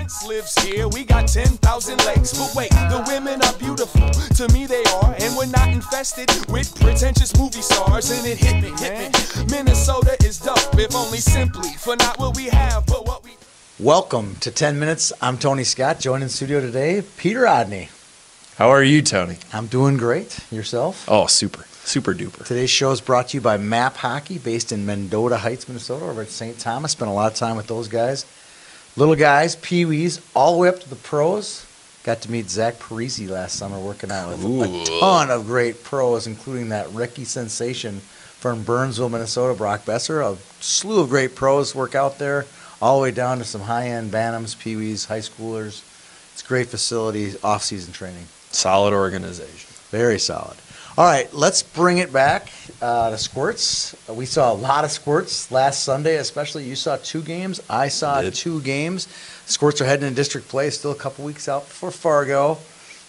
prince lives here. We got 10,000 lakes. But wait, the women are beautiful. To me they are. And we're not infested with pretentious movie stars. And it hit me, Minnesota is dope. If only simply for not what we have, but what we... Welcome to 10 Minutes. I'm Tony Scott. Joined in the studio today, Peter Odney. How are you, Tony? I'm doing great. Yourself? Oh, super duper. Today's show is brought to you by Map Hockey, based in Mendota Heights, Minnesota, over at St. Thomas. Spent a lot of time with those guys. Little guys, Peewees, all the way up to the pros. Got to meet Zach Parisi last summer working out with a ton of great pros, including that Ricky sensation from Burnsville, Minnesota, Brock Besser. A slew of great pros work out there, all the way down to some high-end Bantams, Peewees, high schoolers. It's a great facility, off-season training. Solid organization. Very solid. All right, let's bring it back to squirts. We saw a lot of squirts last Sunday, especially. You saw 2 games. I saw 2 games. Squirts are heading to district play. Still a couple weeks out for Fargo.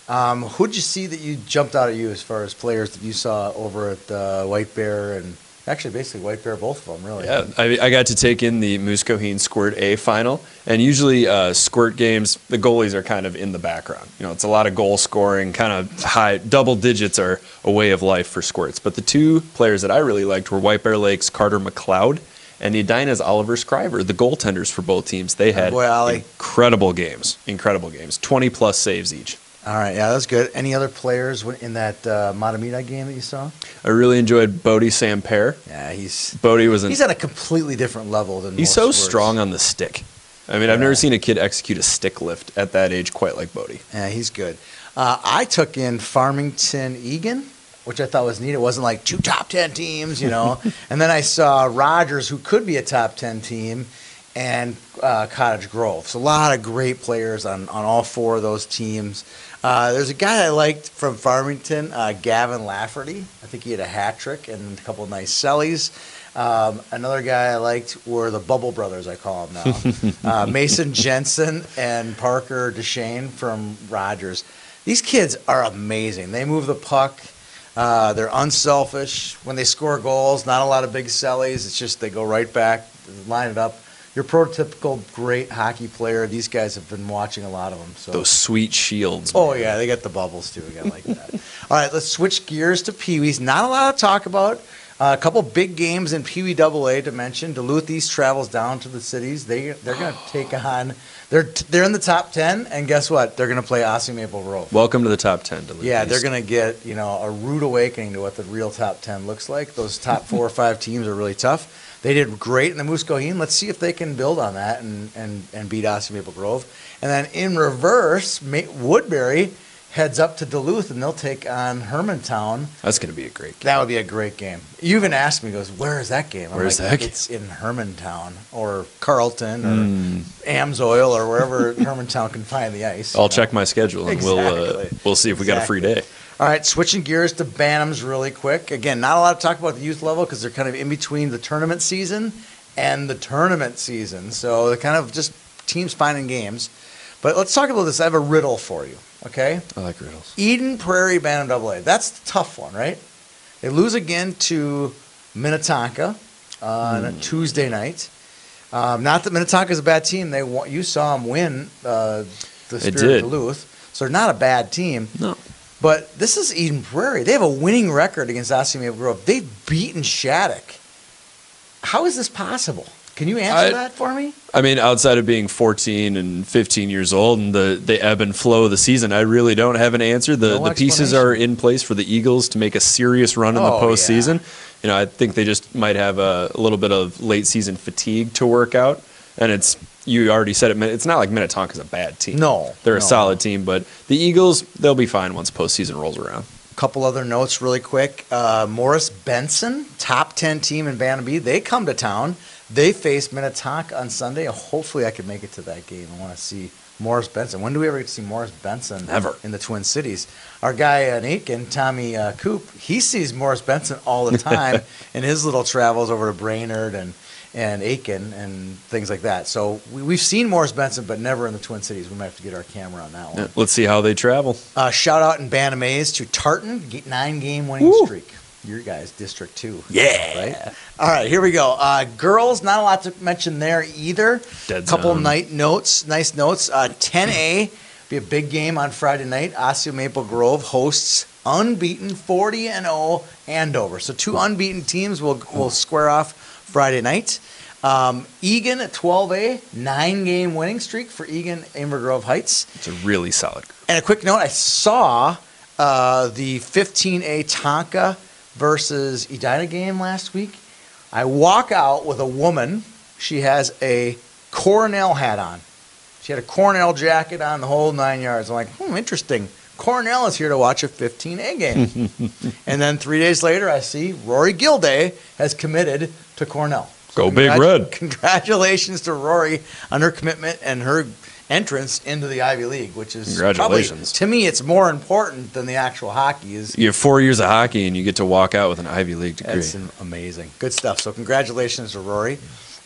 Who did you see that you jumped out at you as far as players that you saw over at White Bear and actually basically White Bear, both of them, really? Yeah, I got to take in the Muscoheen Squirt A final, and usually squirt games, the goalies are kind of in the background. You know, it's a lot of goal scoring, kind of high, double digits are a way of life for squirts. But the 2 players that I really liked were White Bear Lake's Carter McLeod and Edina's Oliver Scriver, the goaltenders for both teams. They had incredible games, 20-plus saves each. All right, yeah, that's good. Any other players in that Matamita game that you saw? I really enjoyed Bodie Samper. Yeah, he's at a completely different level than he's most so sports. Strong on the stick. I mean, I've never seen a kid execute a stick lift at that age quite like Bodie. Yeah, he's good. I took in Farmington Egan, which I thought was neat. It wasn't like 2 top 10 teams, you know. And then I saw Rogers, who could be a top 10 team, and Cottage Grove. So a lot of great players on all 4 of those teams. There's a guy I liked from Farmington, Gavin Lafferty. I think he had a hat trick and a couple of nice sellies. Another guy I liked were the Bubble Brothers, I call them now. Mason Jensen and Parker Deshane from Rogers. These kids are amazing. They move the puck. They're unselfish. When they score goals, not a lot of big sellies. It's just they go right back, line it up. Your prototypical great hockey player. These guys have been watching a lot of them. So. Those sweet shields. Oh, yeah, they got the bubbles, too. I like that. All right, let's switch gears to Peewees. Not a lot to talk about. A couple big games in Peewee AA to mention. Duluth East travels down to the cities. They're going to take on – they're in the top 10, and guess what? They're going to play Aussie Maple Grove. Welcome to the top 10, Duluth Yeah, East. they're going to get, a rude awakening to what the real top 10 looks like. Those top 4 or 5 teams are really tough. They did great in the Muscoheen. Let's see if they can build on that and beat Aussie Maple Grove. And then in reverse, Woodbury heads up to Duluth, and they'll take on Hermantown. That's going to be a great game. That would be a great game. You even asked me, goes, where is that game? Where's that game? It's in Hermantown or Carlton or Amsoil or wherever Hermantown can find the ice. I'll check my schedule, and we'll see if we got a free day. All right, switching gears to Bantams really quick. Again, not a lot to talk about the youth level because they're kind of in between the tournament season and the tournament season. So they're kind of just teams finding games. But let's talk about this. I have a riddle for you, okay? I like riddles. Eden Prairie Bantam AA. That's the tough one, right? They lose again to Minnetonka on a Tuesday night. Not that Minnetonka's a bad team. You saw them win the Spirit of Duluth. So they're not a bad team. No. But this is Eden Prairie. They have a winning record against Aussie Maple Grove. They've beaten Shattuck. How is this possible? Can you answer that for me? I mean, outside of being 14 and 15 years old and the ebb and flow of the season, I really don't have an answer. The pieces are in place for the Eagles to make a serious run in the postseason. Yeah. I think they just might have a little bit of late season fatigue to work out. And you already said it, it's not like Minnetonka's a bad team. No. They're a solid team, but the Eagles, they'll be fine once postseason rolls around. A couple other notes really quick. Morris Benson, top 10 team in Bantam B, they come to town. They face Minnetonka on Sunday. Hopefully I can make it to that game. I want to see Morris Benson. When do we ever get to see Morris Benson? Never. In the Twin Cities? Our guy in Aitken, Tommy Coop, he sees Morris Benson all the time in his little travels over to Brainerd and Aiken and things like that. So we've seen Morris Benson, but never in the Twin Cities. We might have to get our camera on that one. Yeah, let's see how they travel. Shout out in Bantam A's to Tartan, 9-game winning streak. your guys, District 2. Yeah. Right? All right, here we go. Girls, not a lot to mention there either. Dead Couple zone. nice notes. 10A, be a big game on Friday night. Osseo Maple Grove hosts unbeaten 40-0 Andover. So 2 unbeaten teams will square off Friday night. Egan at 12A, 9-game winning streak for Egan Amber Grove Heights. It's a really solid group. And a quick note, I saw the 15A Tonka versus Edina game last week. I walk out with a woman. She has a Cornell hat on. She had a Cornell jacket on, the whole 9 yards. I'm like, interesting. Cornell is here to watch a 15A game. And then 3 days later, I see Rory Gilday has committed to Cornell. Go Big Red. Congratulations to Rory on her commitment and her entrance into the Ivy League, which is Congratulations. probably, to me, it's more important than the actual hockey. You have 4 years of hockey and you get to walk out with an Ivy League degree. That's amazing. Good stuff. So congratulations to Rory.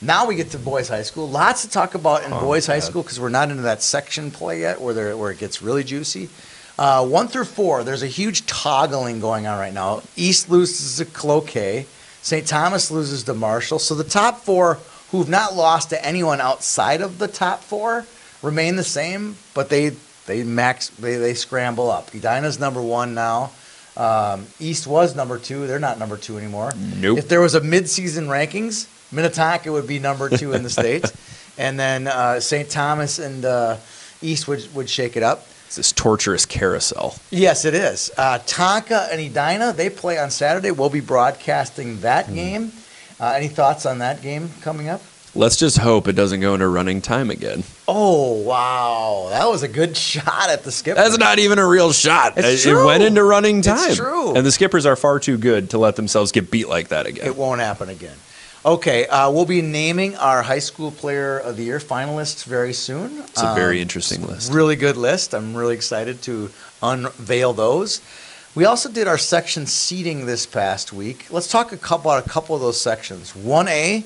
Now we get to boys high school. Lots to talk about in boys high school because we're not into that section play yet where it gets really juicy. 1 through 4, there's a huge toggling going on right now. East loses to Cloquet. St. Thomas loses to Marshall. So the top 4 who've not lost to anyone outside of the top 4 remain the same, but they scramble up. Edina's number 1 now. East was number 2. They're not number 2 anymore. Nope. If there was a midseason rankings, Minnetonka would be number 2 in the state. And then St. Thomas and East would shake it up. It's this torturous carousel. Yes, it is. Tonka and Edina, they play on Saturday. We'll be broadcasting that game. Any thoughts on that game coming up? Let's just hope it doesn't go into running time again. Oh, wow. That was a good shot at the skipper. That's not even a real shot. It's It true. went into running time. It's true. And the Skippers are far too good to let themselves get beat like that again. It won't happen again. Okay, we'll be naming our high school player of the year finalists very soon. It's a very interesting list. Really good list. I'm really excited to unveil those. We also did our section seating this past week. Let's talk about a couple of those sections. 1A,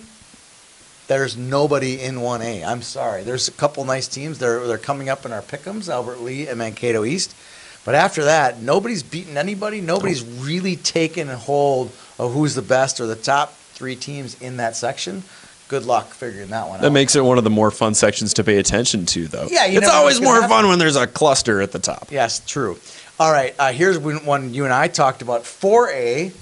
there's nobody in 1A. I'm sorry. There's a couple nice teams. They're coming up in our pick'ems, Albert Lee and Mankato East. But after that, nobody's beaten anybody. Nobody's really taken hold of who's the best or the top 3 teams in that section. Good luck figuring that one out. That makes it one of the more fun sections to pay attention to, though. Yeah, it's always more fun when there's a cluster at the top. Yes, true. All right, here's one you and I talked about. 4A,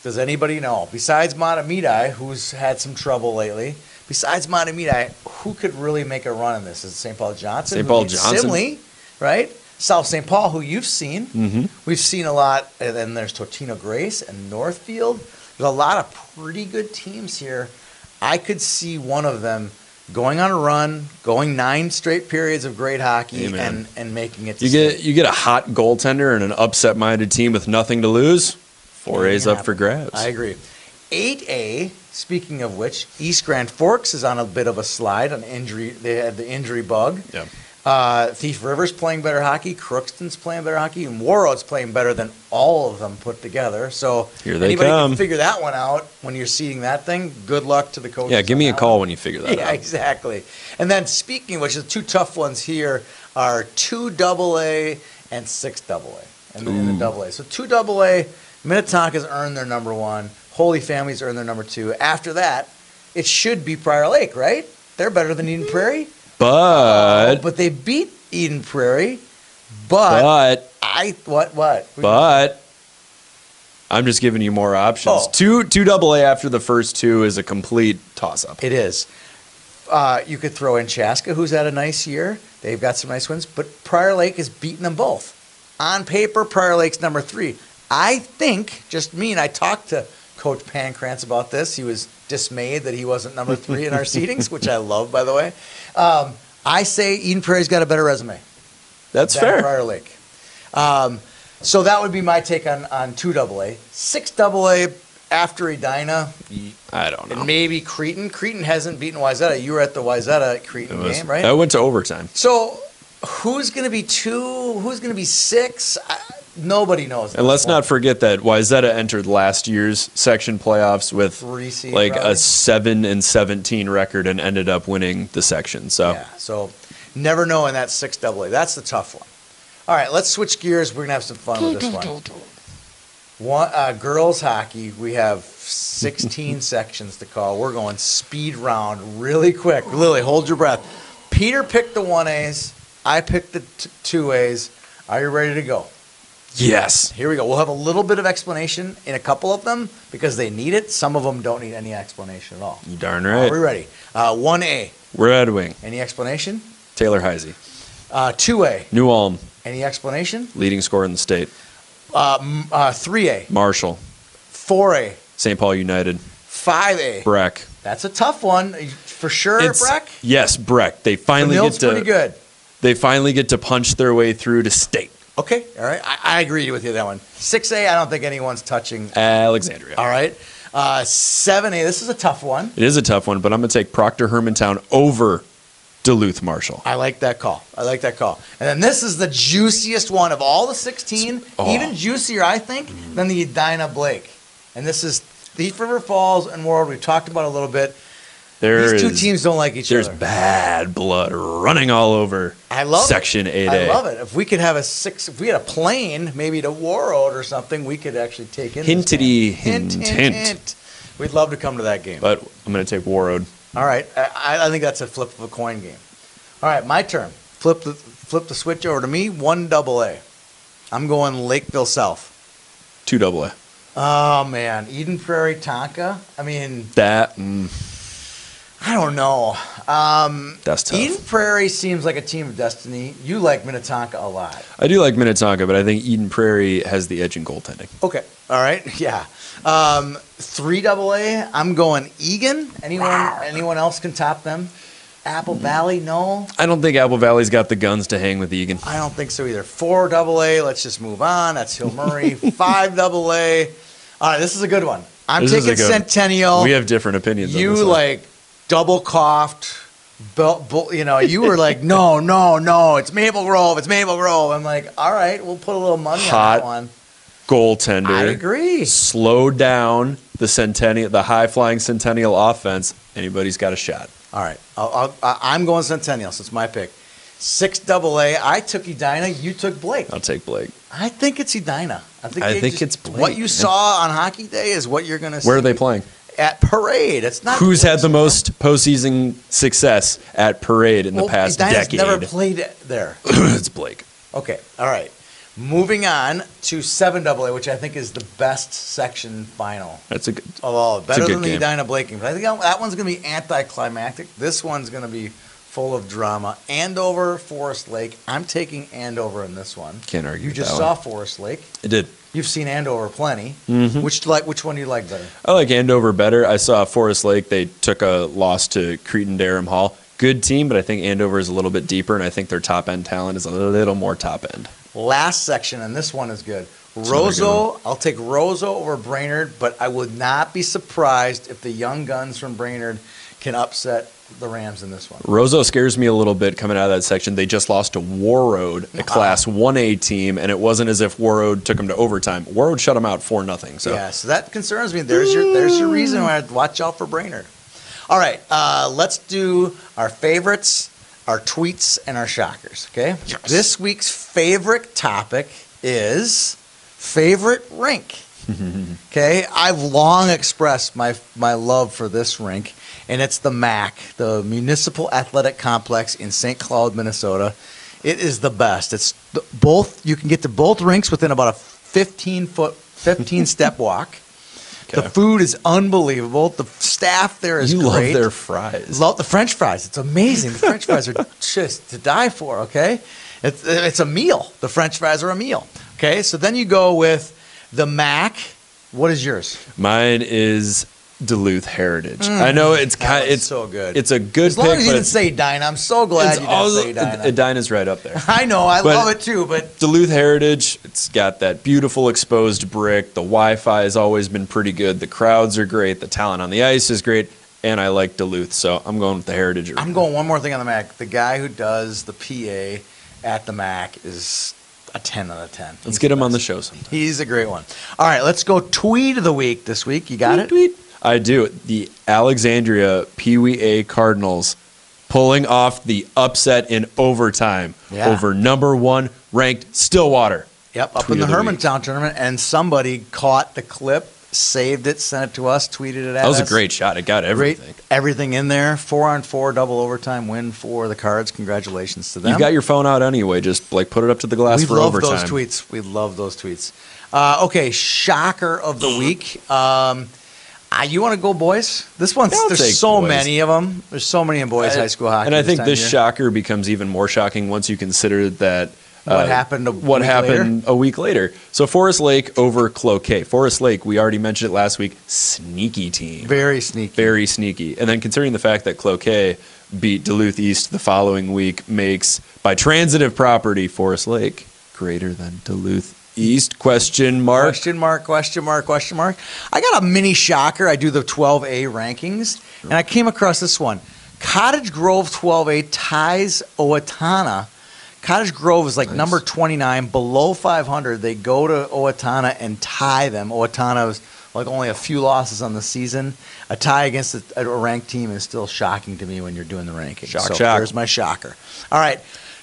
does anybody know? Besides Matamidi, who's had some trouble lately, besides Matamidi, who could really make a run in this? Is it St. Paul Johnson? St. Paul Johnson. Simley, right? South St. Paul, who you've seen. Mm-hmm. We've seen a lot, and then there's Totino Grace and Northfield. There's a lot of pretty good teams here. I could see one of them going on a run, going 9 straight periods of great hockey, and making it to You get a hot goaltender and an upset-minded team with nothing to lose. 4A's up for grabs. I agree. 8A, speaking of which, East Grand Forks is on a bit of a slide, an injury. They had the injury bug. Yeah. Thief River's playing better hockey. Crookston's playing better hockey. And Warroad's playing better than all of them put together. So Here they anybody come. can figure that one out when you're seeding that thing. Good luck to the coaches. Yeah, give me a on that call one. when you figure that Yeah, out. exactly. And then speaking of which, the 2 tough ones here are 2AA and 6AA in the AA. So 2AA, Minnetonka's earned their number 1. Holy Family's earned their number 2. After that, it should be Prior Lake, right? They're better than Eden Prairie. But They beat Eden Prairie. but I'm just giving you more options. Oh. 2 AA after the first 2 is a complete toss-up. It is. You could throw in Chaska, who's had a nice year. They've got some nice wins, but Prior Lake has beaten them both. On paper, Prior Lake's number 3. I think, just me, and I talked to Coach Pancrantz about this. He was dismayed that he wasn't number 3 in our seedings, which I love, by the way. I say Eden Prairie's got a better resume. That's than fair. Prior Lake. So that would be my take on 2AA. 6AA after Edina, I don't know. and maybe Cretin. Cretin hasn't beaten Wayzata. You were at the Wayzata-Cretin game, right? I went to overtime. So who's going to be 2? Who's going to be 6? Nobody knows. And let's not forget that Wayzata entered last year's section playoffs with 3 seed, like probably. a 7-17 record and ended up winning the section. So Yeah, so never know in that 6AA. That's the tough one. All right, let's switch gears. We're going to have some fun with this one. Girls hockey, we have 16 sections to call. We're going speed round really quick. Lily, hold your breath. Peter picked the 1As. I picked the 2As. Are you ready to go? Yes. Here we go. We'll have a little bit of explanation in a couple of them because they need it. Some of them don't need any explanation at all. You darn right. Are we ready? 1A. Red Wing. Any explanation? Taylor Heisey. 2A. New Ulm. Any explanation? Leading scorer in the state. 3A. Marshall. 4A. St. Paul United. 5A. Breck. That's a tough one. For sure, Breck? Yes, Breck. They finally Vanille's get to pretty good. They finally get to punch their way through to state. Okay, all right. I agree with you that one. 6A, I don't think anyone's touching. Alexandria. All right. 7A, this is a tough one. It is a tough one, but I'm going to take Proctor Hermantown over Duluth Marshall. I like that call. And then this is the juiciest one of all the 16, even juicier, I think, than the Edina Blake. And this is Thief River Falls and World. We've talked about it a little bit. These two teams don't like each other. There's bad blood running all over Section 8A. I love it. If we could have if we had a plane, maybe to Warroad or something, we could actually take in Hintity, hint. We'd love to come to that game. But I'm going to take Warroad. All right. I think that's a flip of a coin game. All right, my turn. Flip the switch over to me. 1AA. I'm going Lakeville South. 2AA. Oh, man. Eden Prairie, Tonka. I mean... I don't know. That's tough. Eden Prairie seems like a team of destiny. You like Minnetonka a lot. I do like Minnetonka, but I think Eden Prairie has the edge in goaltending. Okay. All right. Yeah. 3AA, I'm going Egan. Anyone else can top them? Apple Valley, no. I don't think Apple Valley's got the guns to hang with Egan. I don't think so either. 4AA, let's just move on. That's Hill Murray. 5AA. All right, this is a good one. I'm taking Centennial. We have different opinions on this one. Like double coughed. You were like, no, it's Maple Grove. I'm like, all right, we'll put a little money on that one. Goaltender. I agree. Slow down the high-flying Centennial offense. Anybody's got a shot. All right. I'm going Centennial, so it's my pick. 6AA, I took Edina. You took Blake. I'll take Blake. I think it's Edina. I think it's Blake. What you saw on Hockey Day is what you're going to see. Where are they playing? At Parade. It's not. Who's had the most postseason success at Parade in the past Edina's decade? Never played there. It's Blake. Okay. All right. Moving on to 7AA, which I think is the best section final. That's a good. Better than the Edina Blake game. But I think that one's going to be anticlimactic. This one's going to be full of drama. Andover, Forest Lake. I'm taking Andover in this one. Can't argue. You just saw Forest Lake. I did. You've seen Andover plenty. Mm-hmm. Which one do you like better? I like Andover better. I saw Forest Lake. They took a loss to Cretin-Derham Hall. Good team, but I think Andover is a little bit deeper, and I think their top-end talent is a little more top-end. Last section, and this one is good. Roseau, I'll take Roseau over Brainerd, but I would not be surprised if the young guns from Brainerd can upset the Rams in this one. Roseau scares me a little bit coming out of that section. They just lost to Warroad, a Class 1A team, and it wasn't as if Warroad took them to overtime. Warroad shut them out 4-0. So yeah, so that concerns me. There's your reason why I'd watch out for Brainerd. All right, let's do our favorites, our tweets, and our shockers, okay? Yes. This week's favorite topic is favorite rink. Okay, I've long expressed my love for this rink, and it's the MAC, the Municipal Athletic Complex in St. Cloud, Minnesota. It is the best. It's both. You can get to both rinks within about a 15-step walk. Okay. The food is unbelievable. The staff there is great. You love their fries. Love the French fries. It's amazing. The French fries are just to die for, okay? It's a meal. The French fries are a meal, okay? So then you go with the MAC. What is yours? Mine is Duluth Heritage. I know it's so good. It's a good as long pick, as you didn't say Edina. I'm so glad you didn't say Edina. Edina's right up there. I know. I love it too, but Duluth Heritage, it's got that beautiful exposed brick. The Wi-Fi has always been pretty good. The crowds are great. The talent on the ice is great. And I like Duluth, so I'm going with the Heritage Arena. I'm going one more thing on the MAC. The guy who does the PA at the MAC is a 10 out of 10. Let's get him on the show sometime. He's a great one. All right, let's go tweet of the week this week. You got it? Tweet. I do. The Alexandria Peewee A Cardinals pulling off the upset in overtime over number 1 ranked Stillwater. Yep, up in the Hermantown tournament, and somebody caught the clip, saved it, sent it to us, tweeted it at us. That was a great shot. It got everything. Everything in there. 4-on-4 double overtime win for the Cards. Congratulations to them. You've got your phone out anyway. Just put it up to the glass for overtime. We love those tweets. We love those tweets. Okay, shocker of the week. You want to go, boys? This one's there's so boys. Many of them. There's so many in boys high school hockey. And I think this shocker becomes even more shocking once you consider that what happened a week later. So Forest Lake over Cloquet. Forest Lake, we already mentioned it last week, sneaky team. Very sneaky. Very sneaky. And then considering the fact that Cloquet beat Duluth East the following week makes, by transitive property, Forest Lake greater than Duluth East? Question mark. Question mark, question mark, question mark. I got a mini shocker. I do the 12A rankings, and I came across this one. Cottage Grove 12A ties Owatonna. Cottage Grove is like number 29, below 500. They go to Owatonna and tie them. Owatonna was like only a few losses on the season. A tie against a ranked team is still shocking to me when you're doing the rankings. Shock. There's my shocker. All right.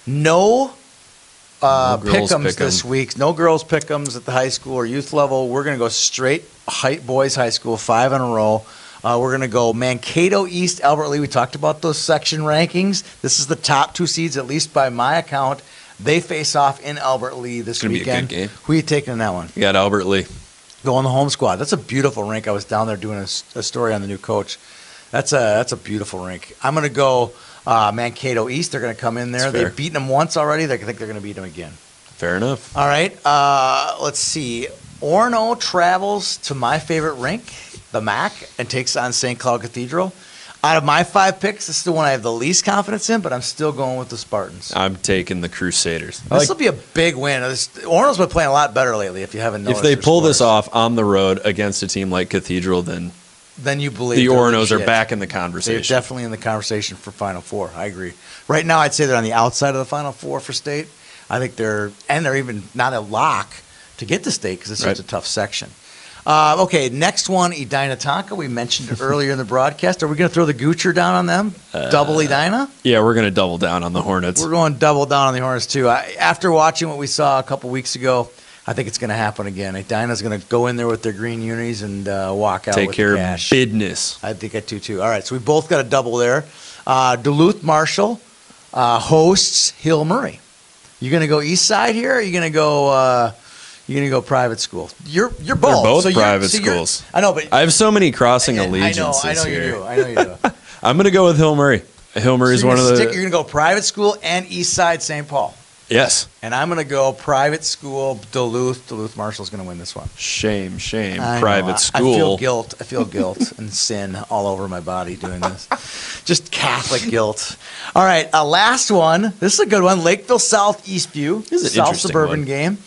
No pick'ems this week. No girls pick'ems at the high school or youth level. We're going to go straight boys high school, 5 in a row. We're going to go Mankato East, Albert Lee. We talked about those section rankings. This is the top 2 seeds, at least by my account. They face off in Albert Lee this weekend. It's going to be a good game. Who are you taking in that one? You got Albert Lee. Go on the home squad. That's a beautiful rink. I was down there doing a story on the new coach. That's a beautiful rink. I'm going to go Mankato East. They're going to come in there. They've beaten them once already. I think they're going to beat them again. Fair enough. All right. Let's see. Orono travels to my favorite rink, the MAC, and takes on St. Cloud Cathedral. Out of my 5 picks, this is the one I have the least confidence in, but I'm still going with the Spartans. I'm taking the Crusaders. This will be a big win. Orono's been playing a lot better lately, if you haven't noticed. If they pull this off on the road against a team like Cathedral, then you believe the Oronos are back in the conversation. They're definitely in the conversation for Final Four. I agree. Right now, I'd say they're on the outside of the Final Four for state. I think they're even not a lock to get to state because it's such a tough section. Okay, next one, Edina Tonka. We mentioned it earlier in the broadcast. Are we going to throw the Goocher down on them? Double Edina? Yeah, we're going to double down on the Hornets. We're going double down on the Hornets, too. After watching what we saw a couple weeks ago, I think it's going to happen again. Edina's going to go in there with their green unis and walk out with cash. Take care of business. I think I do, too. All right, so we both got a double there. Duluth Marshall hosts Hill Murray. You going to go east side here, or are you going to go you're going to go private school? You're both. They're both private schools. I know, but I have so many crossing allegiances I know you do. I'm going to go with Hill Murray. Hill Murray is one of the... You're going to go private school and east side St. Paul. Yes. And I'm going to go private school Duluth. Duluth Marshall's going to win this one. Shame. Private school. I feel guilt and sin all over my body doing this. Just Catholic guilt. All right, last one. This is a good one. Lakeville South Eastview. This is an South suburban game.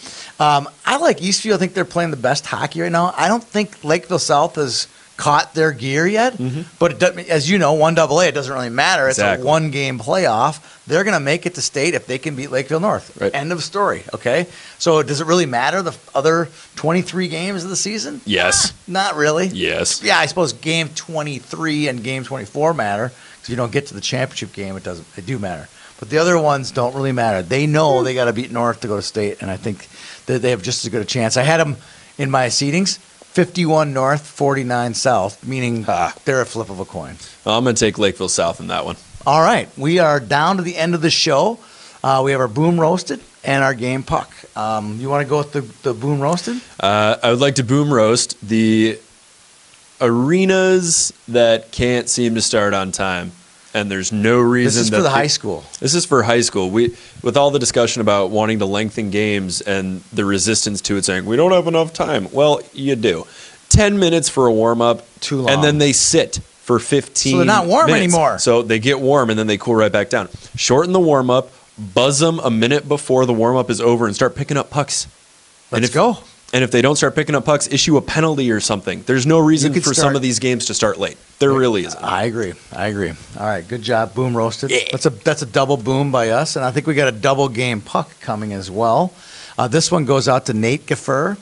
I like Eastview. I think they're playing the best hockey right now. I don't think Lakeville South has caught their gear yet. But it doesn't, as you know, 1AA, it doesn't really matter. It's a one-game playoff. They're going to make it to state if they can beat Lakeville North. Right. End of story, okay? So does it really matter, the other 23 games of the season? Yes. Not really. Yes. Yeah, I suppose game 23 and game 24 matter. Because if you don't get to the championship game, they do matter. But the other ones don't really matter. They know they got to beat North to go to state, and I think that they have just as good a chance. I had them in my seedings, 51 North, 49 South, meaning they're a flip of a coin. Well, I'm going to take Lakeville South in that one. All right. We are down to the end of the show. We have our boom roasted and our game puck. You want to go with the boom roasted? I would like to boom roast the arenas that can't seem to start on time. And there's no reason. This is for the high school. This is for high school. With all the discussion about wanting to lengthen games and the resistance to it, saying we don't have enough time. Well, you do. 10 minutes for a warm up, too long, and then they sit for 15. So they're not warm minutes. anymore. So they get warm and then they cool right back down. Shorten the warm up, buzz them a minute before the warm up is over, and start picking up pucks. Let's go. And if they don't start picking up pucks, issue a penalty or something. There's no reason for some of these games to start late. There really isn't. I agree. All right, good job, boom roasted. Yeah. That's a double boom by us, and I think we got a double game puck coming as well. This one goes out to Nate Gaffer.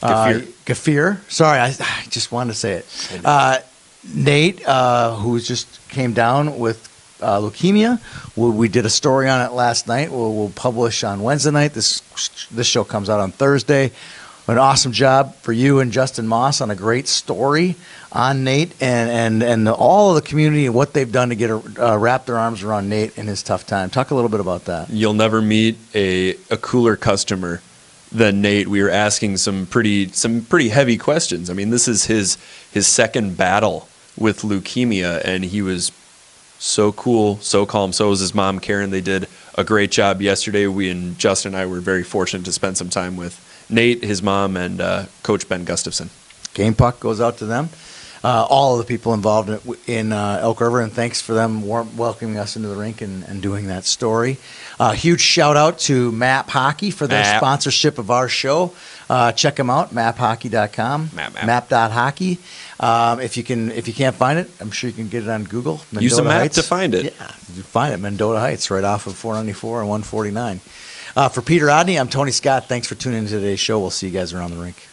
Gaffer. Sorry, I just wanted to say it. Nate, who just came down with leukemia. We did a story on it last night. We'll publish on Wednesday night. This show comes out on Thursday. An awesome job for you and Justin Moss on a great story on Nate and all of the community and what they've done to get wrap their arms around Nate in his tough time. Talk a little bit about that. You'll never meet a cooler customer than Nate. We were asking some pretty heavy questions. I mean, this is his second battle with leukemia, and he was so cool, so calm. So was his mom, Karen. They did a great job yesterday. We and Justin and I were very fortunate to spend some time with Nate, his mom, and Coach Ben Gustafson. Game puck goes out to them. All of the people involved in Elk River, and thanks for them welcoming us into the rink and doing that story. Huge shout out to MAP Hockey for their sponsorship of our show. Check them out, maphockey.com, map.hockey. If you can't find it, I'm sure you can get it on Google. Mendota Use a map Heights. to find it. Yeah, you find it, Mendota Heights, right off of 494 and 149. For Peter Odney, I'm Tony Scott. Thanks for tuning into today's show. We'll see you guys around the rink.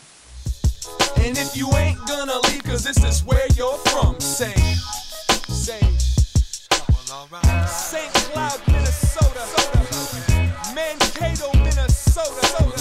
And if you ain't gonna leave, cause this is where you're from, say St. Cloud, Minnesota, Mankato, Minnesota.